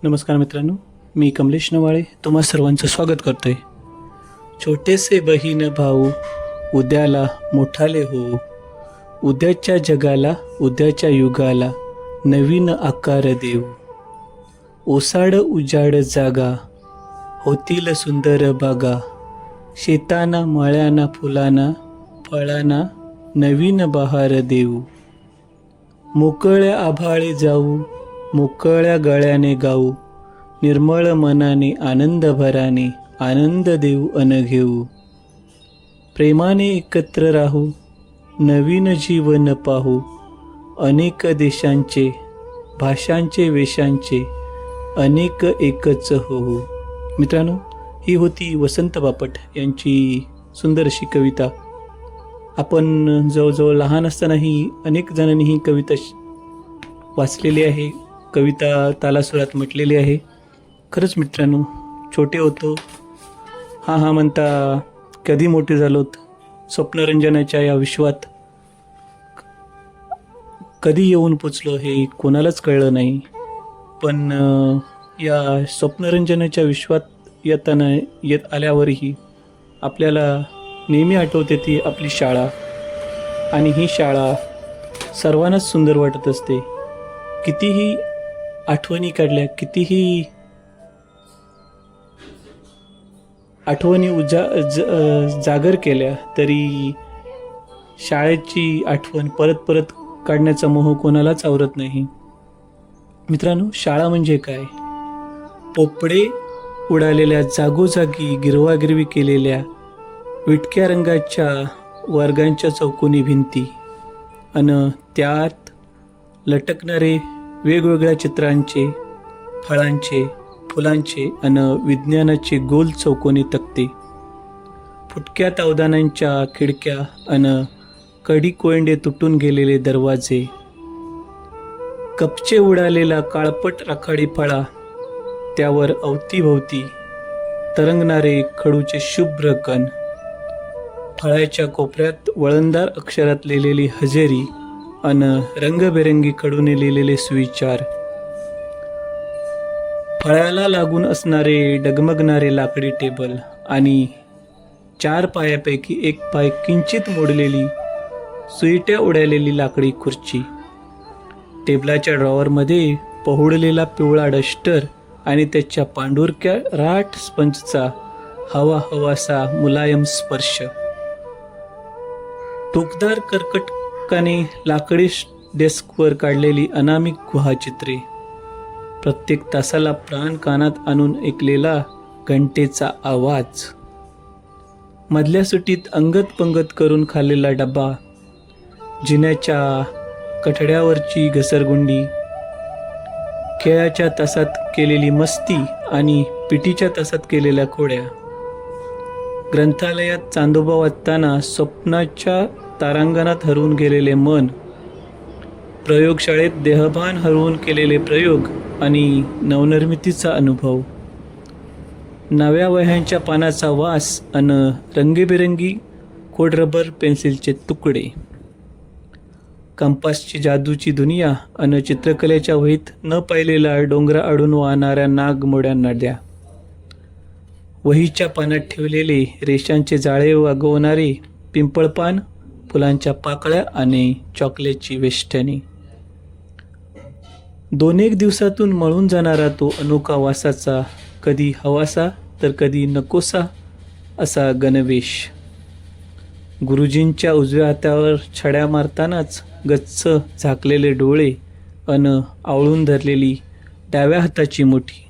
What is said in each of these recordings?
नमस्कार मित्रांनो, मी कमलेश नवाळे तुम्हा सर्वांचं स्वागत करतोय. छोटेसे बहीण भाऊ उद्याला मोठाले हो, उद्याच्या जगाला उद्याच्या युगाला नवीन आकार देऊ. ओसाड उजाड जागा होतील सुंदर बागा, शेताना माळ्याना फुलाना फळाना नवीन बहार देऊ. मोकळ्या आभाळे जाऊ, मोकळ्या गळ्याने गाऊ, निर्मळ मनाने आनंद भराने आनंद देऊ अन घेऊ. प्रेमाने एकत्र राहू, नवीन जीवन पाहू, अनेक देशांचे भाषांचे वेशांचे अनेक एकच होऊ. मित्रांनो, ही होती वसंत बापट यांची सुंदर अशी कविता. आपण जवळजवळ लहान असतानाही अनेक जणांनी ही कविता वाचलेली आहे, कविता तालासुरात म्हटलेली आहे. खरंच मित्रांनो, छोटे होतो हा म्हणता कधी मोठे झालोत, स्वप्नरंजनाच्या या विश्वात कधी येऊन पोचलो हे कोणालाच कळलं नाही. पण या स्वप्नरंजनाच्या विश्वात येत आल्यावरही आपल्याला नेहमी आठवते ती आपली शाळा. आणि ही शाळा सर्वांनाच सुंदर वाटत असते. कितीही आठवणी काढल्या, कितीही आठवणी जागर केल्या तरी शाळेची आठवण परत परत काढण्याचा मोह कोणालाच आवरत नाही. मित्रांनो, शाळा म्हणजे काय? पोपडे उडालेल्या, जागोजागी गिरवागिरवी केलेल्या विटक्या रंगाच्या वर्गांच्या चौकोनी भिंती अन त्यात लटकणारे वेगवेगळ्या चित्रांचे, फळांचे, फुलांचे अन विज्ञानाचे गोल चौकोनी तक्ते, फुटक्या तावदानांच्या खिडक्या अन कडी कोयंडे तुटून गेलेले दरवाजे, कपचे उडालेला काळपट राखाडी फळा, त्यावर अवतीभोवती तरंगणारे खडूचे शुभ्र कण, फळाच्या कोपऱ्यात वळणदार अक्षरात लिहिलेली हजेरी अन रंगबेरंगी खडूने लिहिलेले सुविचार, फळ्याला लागून असणारे डगमगणारे लाकडी टेबल आणि 4 पायापैकी एक पाय किंचित मोडलेली, सुईट्या उडालेली लाकडी खुर्ची, टेबलाच्या ड्रॉवरमध्ये पहुडलेला पिवळा डस्टर आणि त्याच्या पांढुरक्या राठ स्पंजचा हवा हवासा मुलायम स्पर्श, टोकदार कर्कटकाने लाकडी डेस्कवर काढलेली अनामिक गुहाचित्रे, प्रत्येक तासाला प्राण कानात आणून ऐकलेला घंटेचा आवाज, मधल्या सुट्टीत अंगत पंगत करून खाल्लेला डबा, जिन्याच्या कठड्यावरची घसरगुंडी, खेळाच्या तासात केलेली मस्ती आणि पिटीच्या तासात केलेल्या खोड्या, ग्रंथालयात चांदोबा वाचताना स्वप्नाच्या तारांगणात हरवून गेलेले मन, प्रयोगशाळेत देहभान हरवून केलेले प्रयोग आणि नवनिर्मितीचा अनुभव, नव्या वह्यांच्या पानाचा वास अन रंगीबेरंगी खोडरबर पेन्सिलचे तुकडे, कंपासची जादूची दुनिया अन चित्रकलेच्या वहीत न पाहिलेला डोंगरा आडून वाहणाऱ्या नागमोड्या नद्या, वहीच्या पानात ठेवलेले रेषांचे जाळे वागवणारे पिंपळपान, फुलांच्या पाकळ्या आणि चॉकलेटची वेष्टने, 2-1 दिवसातून मळून जाणारा तो अनोखा वासाचा, कधी हवासा तर कधी नकोसा असा गणवेश, गुरुजींच्या उजव्या हातावर छड्या मारतानाच गच्च झाकलेले डोळे अन आवळून धरलेली डाव्या हाताची मुठी,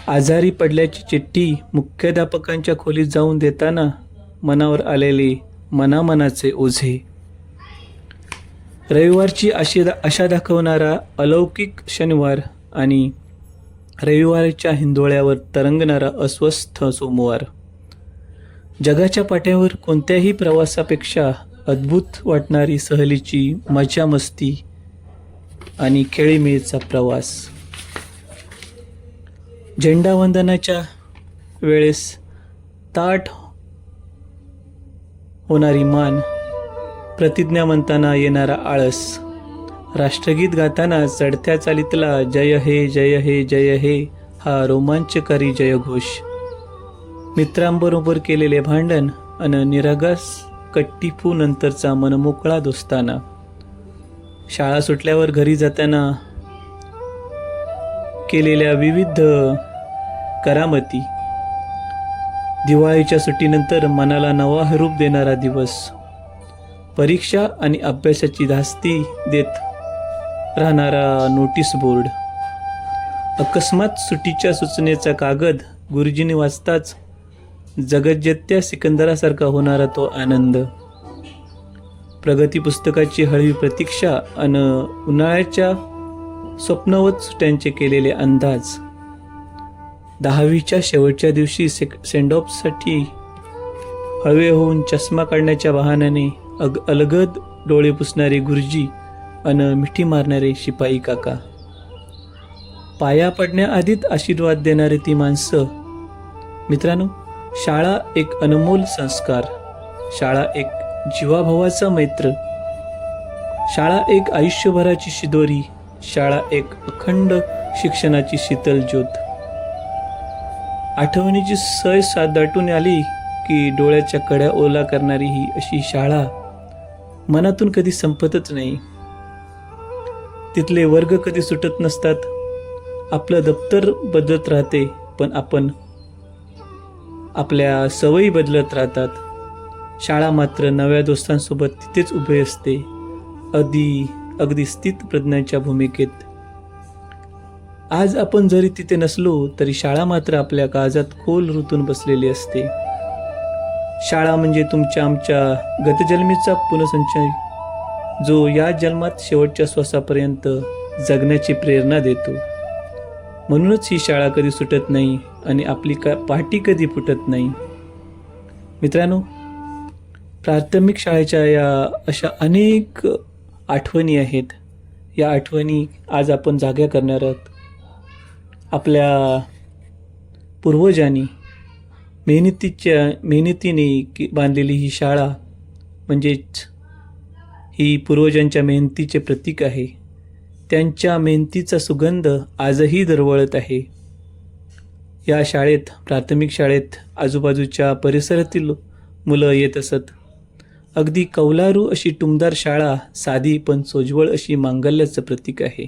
आजारी पडल्याची चिठ्ठी मुख्याध्यापकांच्या खोलीत जाऊन देताना मनावर आलेले मनामनाचे ओझे, रविवारची आशा दाखवणारा अलौकिक शनिवार आणि रविवारच्या हिंदोळ्यावर तरंगणारा अस्वस्थ सोमवार, जगाच्या पाट्यावर कोणत्याही प्रवासापेक्षा अद्भुत वाटणारी सहलीची मजा मस्ती आणि खेळीमेळीचा प्रवास, झेंडावंदनाच्या वेळेस ताठ होणारी मान, प्रतिज्ञा म्हणताना येणारा आळस, राष्ट्रगीत गाताना चढत्या चालीतला जय हे जय हे जय हे हा रोमांचकारी जयघोष, मित्रांबरोबर केलेले भांडण अन निरागस कट्टीफू नंतरचा मनमोकळा दोस्ताना, शाळा सुटल्यावर घरी जाताना केलेल्या विविध करामती, दिवाळीच्या सुट्टीनंतर मनाला नवा रूप देणारा दिवस, परीक्षा आणि अभ्यासाची धास्ती देत राहणारा नोटीस बोर्ड, अकस्मात सुट्टीच्या सूचनेचा कागद गुरुजींनी वाचताच जगज्जेत्या सिकंदरासारखा होणारा तो आनंद, प्रगती पुस्तकाची हळवी प्रतीक्षा अन उन्हाळ्याच्या स्वप्नवत सुट्यांचे केलेले अंदाज, 10वीच्या शेवटच्या दिवशी सेंड ऑफसाठी हळवे होऊन चष्मा काढण्याच्या बहाण्याने अलगद डोळे पुसणारे गुरुजी अन मिठी मारणारे शिपाई काका, पाया पडण्याआधीच आशीर्वाद देणारे ती माणसं. मित्रांनो, शाळा एक अनमोल संस्कार, शाळा एक जीवाभावाचा मैत्र, शाळा एक आयुष्यभराची शिदोरी, शाळा एक अखंड शिक्षणाची शीतल ज्योत. आठवणीची सय साथ दाटून आली की डोळ्याच्या कड्या ओला करणारी ही अशी शाळा मनातून कधी संपतच नाही. तिथले वर्ग कधी सुटत नसतात, आपलं दप्तर बदलत राहते, पण आपण आपल्या सवयी बदलत राहतात. शाळा मात्र नव्या दोस्तांसोबत तिथेच उभे असते, अगदी स्थित प्रज्ञाच्या भूमिकेत. आज आपण जरी तिथे नसलो तरी शाळा मात्र आपल्या काळजात खोल रुतून बसलेली असते. शाळा म्हणजे तुमच्या आमच्या गतजन्मीचा पुनसंचय, जो या जन्मात शेवटच्या श्वासापर्यंत जगण्याची प्रेरणा देतो. म्हणूनच ही शाळा कधी सुटत नाही आणि आपली पाठी कधी फुटत नाही. मित्रांनो, प्राथमिक शाळेच्या या अशा अनेक आठवणी आहेत. या आठवणी आज आपण जाग्या करणार आहोत. आपल्या पूर्वजांनी मेहनतीने बांधलेली ही शाळा म्हणजेच ही पूर्वजांच्या मेहनतीचे प्रतीक आहे. त्यांच्या मेहनतीचा सुगंध आजही दरवळत आहे. या शाळेत, प्राथमिक शाळेत आजूबाजूच्या परिसरातील मुलं येत असत. अगदी कौलारू अशी टुमदार शाळा साधी पण सोज्वळ अशी मांगल्याचं प्रतीक आहे.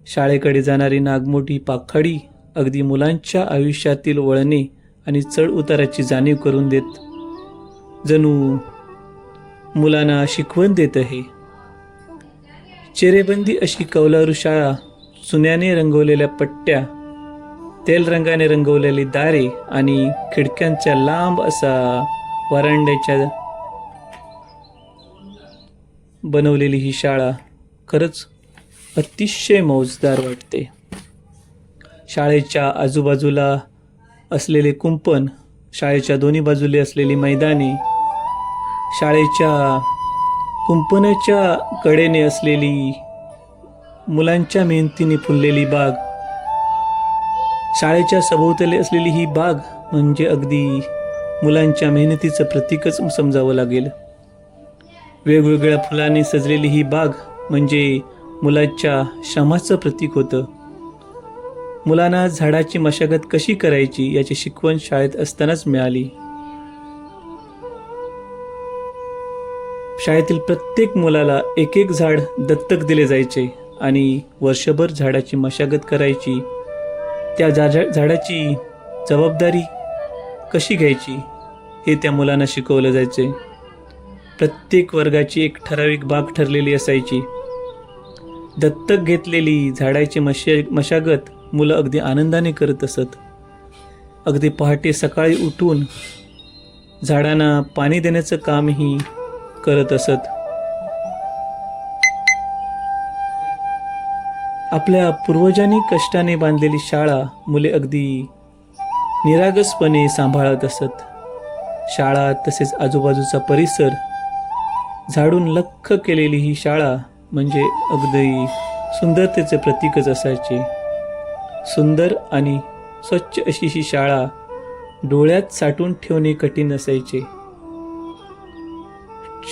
शाळेकडे जाणारी नागमोठी पाखाडी अगदी मुलांच्या आयुष्यातील वळणे आणि चढ उताराची जाणीव करून देत जणू मुलांना शिकवण देत आहे. चेरेबंदी अशी कौलारू शाळा, चुन्याने रंगवलेल्या पट्ट्या, तेल रंगाने रंगवलेली दारे आणि खिडक्यांच्या लांब असा वरांड्याच्या बनवलेली ही शाळा खरंच अतिशय मौजदार वाटते. शाळेच्या आजूबाजूला असलेले कुंपण, शाळेच्या दोन्ही बाजूला असलेली मैदाने, शाळेच्या कुंपणाच्या कडेने असलेली मुलांच्या मेहनतीने फुललेली बाग, शाळेच्या सभोवताली असलेली ही बाग म्हणजे अगदी मुलांच्या मेहनतीचं प्रतीकच समजावं लागेल. वेगवेगळ्या फुलांनी सजलेली ही बाग म्हणजे मुलांच्या श्रमाचं प्रतीक होतं. मुलांना झाडाची मशागत कशी करायची याची शिकवण शाळेत असतानाच मिळाली. शाळेतील प्रत्येक मुलाला एक एक झाड दत्तक दिले जायचे आणि वर्षभर झाडाची मशागत करायची. त्या झाडाची जबाबदारी कशी घ्यायची हे त्या मुलांना शिकवलं जायचे. प्रत्येक वर्गाची एक ठराविक बाग ठरलेली असायची. दत्तक घेतलेली झाडाची मशागत मुलं अगदी आनंदाने करत असत. अगदी पहाटे सकाळी उठून झाडांना पाणी देण्याचं कामही करत असत. आपल्या पूर्वजांनी कष्टाने बांधलेली शाळा मुले अगदी निरागसपणे सांभाळत असत. शाळा तसेच आजूबाजूचा परिसर झाडून लख्ख केलेली ही शाळा म्हणजे अगदी सुंदरतेचे प्रतीकच असायचे. सुंदर आणि स्वच्छ अशी ही शाळा डोळ्यात साठवून ठेवणे कठीण असायचे.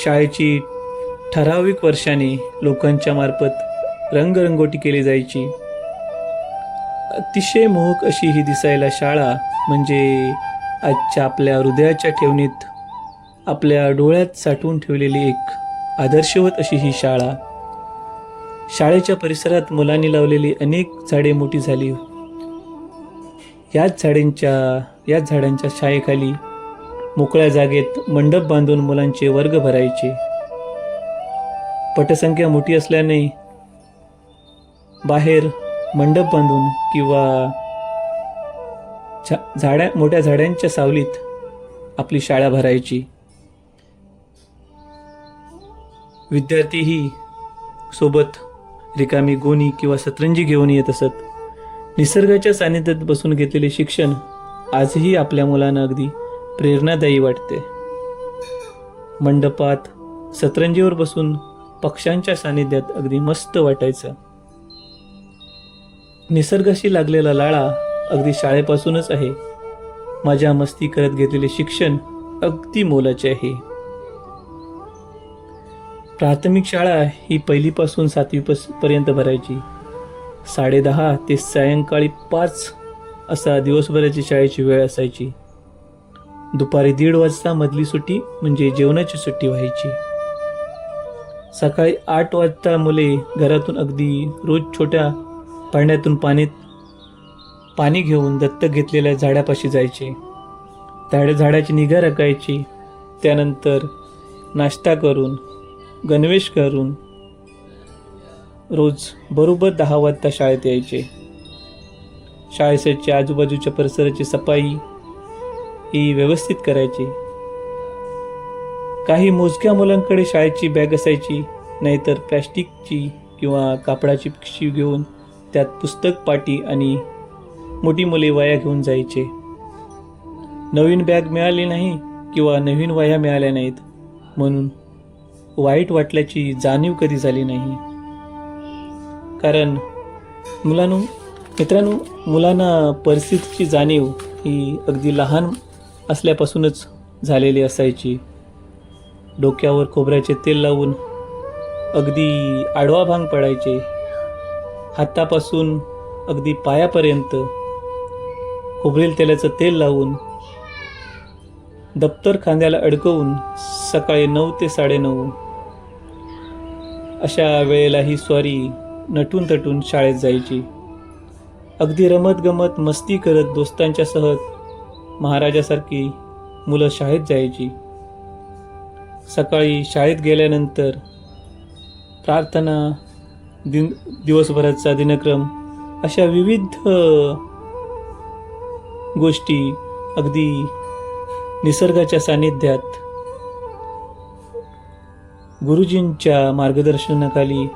शाळेची ठराविक वर्षाने लोकांच्या मार्फत रंगरंगोटी केली जायची. अतिशय मोहक अशी ही दिसायला शाळा म्हणजे आजच्या आपल्या हृदयाच्या ठेवणीत आपल्या डोळ्यात साठवून ठेवलेली एक आदर्शवत अशी ही शाळा. शाळेच्या परिसरात मुलांनी लावलेली अनेक झाडे मोठी झाली. याच झाडांच्या छायेखाली मोकळ्या जागेत मंडप बांधून मुलांचे वर्ग भरायचे. पटसंख्या मोठी असल्याने बाहेर मंडप बांधून किंवा मोठ्या झाडांच्या सावलीत आपली शाळा भरायची. विद्यार्थीही सोबत रिकामी गोणी किंवा सतरंजी घेऊन येत असत. निसर्गाच्या सानिध्यात बसून घेतलेले शिक्षण आजही आपल्या मुलांना अगदी प्रेरणादायी वाटते. मंडपात सतरंजीवर बसून पक्ष्यांच्या सानिध्यात अगदी मस्त वाटायचं. निसर्गाशी लागलेला लाळा अगदी शाळेपासूनच आहे. मजा मस्ती करत घेतलेले शिक्षण अगदी मोलाचे आहे. प्राथमिक शाळा ही 1ली पासून 7वी पर्यंत भरायची. 10:30 ते सायंकाळी 5 असा दिवसभराची शाळेची वेळ असायची. दुपारी 1:30 वाजता मधली सुट्टी म्हणजे जेवणाची सुट्टी व्हायची. सकाळी 8 वाजता मुले घरातून अगदी रोज छोट्या पाण्यातून पाणी घेऊन दत्तक घेतलेल्या झाडापाशी जायचे. झाडाची निगा राखायची. त्यानंतर नाश्ता करून गणवेश करून रोज बरोबर 10 वाजता शाळेत यायचे. शाळेच्या आजूबाजूच्या परिसराची सफाई ही व्यवस्थित करायची. काही मोजक्या मुलांकडे शाळेची बॅग असायची, नाहीतर प्लॅस्टिकची किंवा कापडाची पिशवी घेऊन त्यात पुस्तक, पाटी आणि मोठी मुले वह्या घेऊन जायचे. नवीन बॅग मिळाली नाही किंवा नवीन वह्या मिळाल्या नाहीत म्हणून वाईट वाटल्याची जाणीव कधी झाली नाही. कारण मित्रांनो मुलांना परिस्थितीची जाणीव ही अगदी लहान असल्यापासूनच झालेली असायची. डोक्यावर खोबऱ्याचे तेल लावून अगदी आडवा भांग पडायचे. हातापासून अगदी पायापर्यंत खोबरेल तेलाचं तेल लावून दप्तर खांद्याला अडकवून सकाळी 9 ते 9:30 अशा वेळेला ही स्वारी नटून तटून शाळेत जायची. अगदी रमत गमत मस्ती करत दोस्तांच्या सहज महाराजासारखी मुलं शाळेत जायची. सकाळी शाळेत गेल्यानंतर प्रार्थना, दिवसभराचा दिनक्रम अशा विविध गोष्टी अगदी निसर्गाच्या सानिध्यात गुरुजींच्या मार्गदर्शनाखाली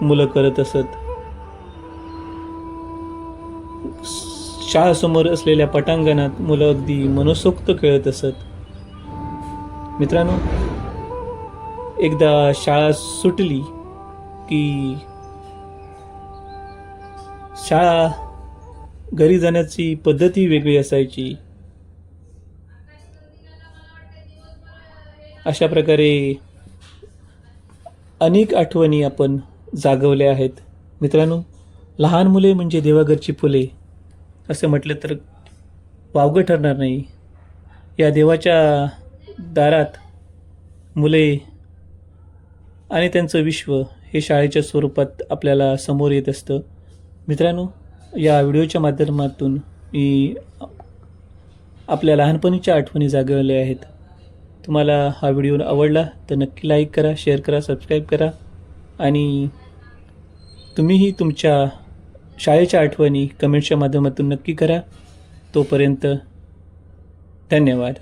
मुलं करत असत. शाळेसमोर असलेल्या पटांगणात मुलं अगदी मनसोक्त खेळत असत. मित्रांनो, एकदा शाळा सुटली की शाळा घरी जाण्याची पद्धती वेगळी असायची. अशा प्रकारे अनेक आठवणी आपण जागवल्या आहेत. मित्रांनो, लहान मुले म्हणजे देवाघरची फुले असं म्हटलं तर वावगं ठरणार नाही. या देवाच्या दारात मुले आणि त्यांचं विश्व हे शाळेच्या स्वरूपात आपल्याला समोर येत असतं. मित्रांनो, या व्हिडिओच्या माध्यमातून मी आपल्या लहानपणीच्या आठवणी जागवल्या आहेत. तुम्हाला हा व्हिडिओ आवडला तर नक्की लाईक करा, शेअर करा, सबस्क्राईब करा आणि तुम्हीही तुमच्या शाळेच्या आठवणी कमेंट्सच्या माध्यमातून नक्की करा. तोपर्यंत धन्यवाद.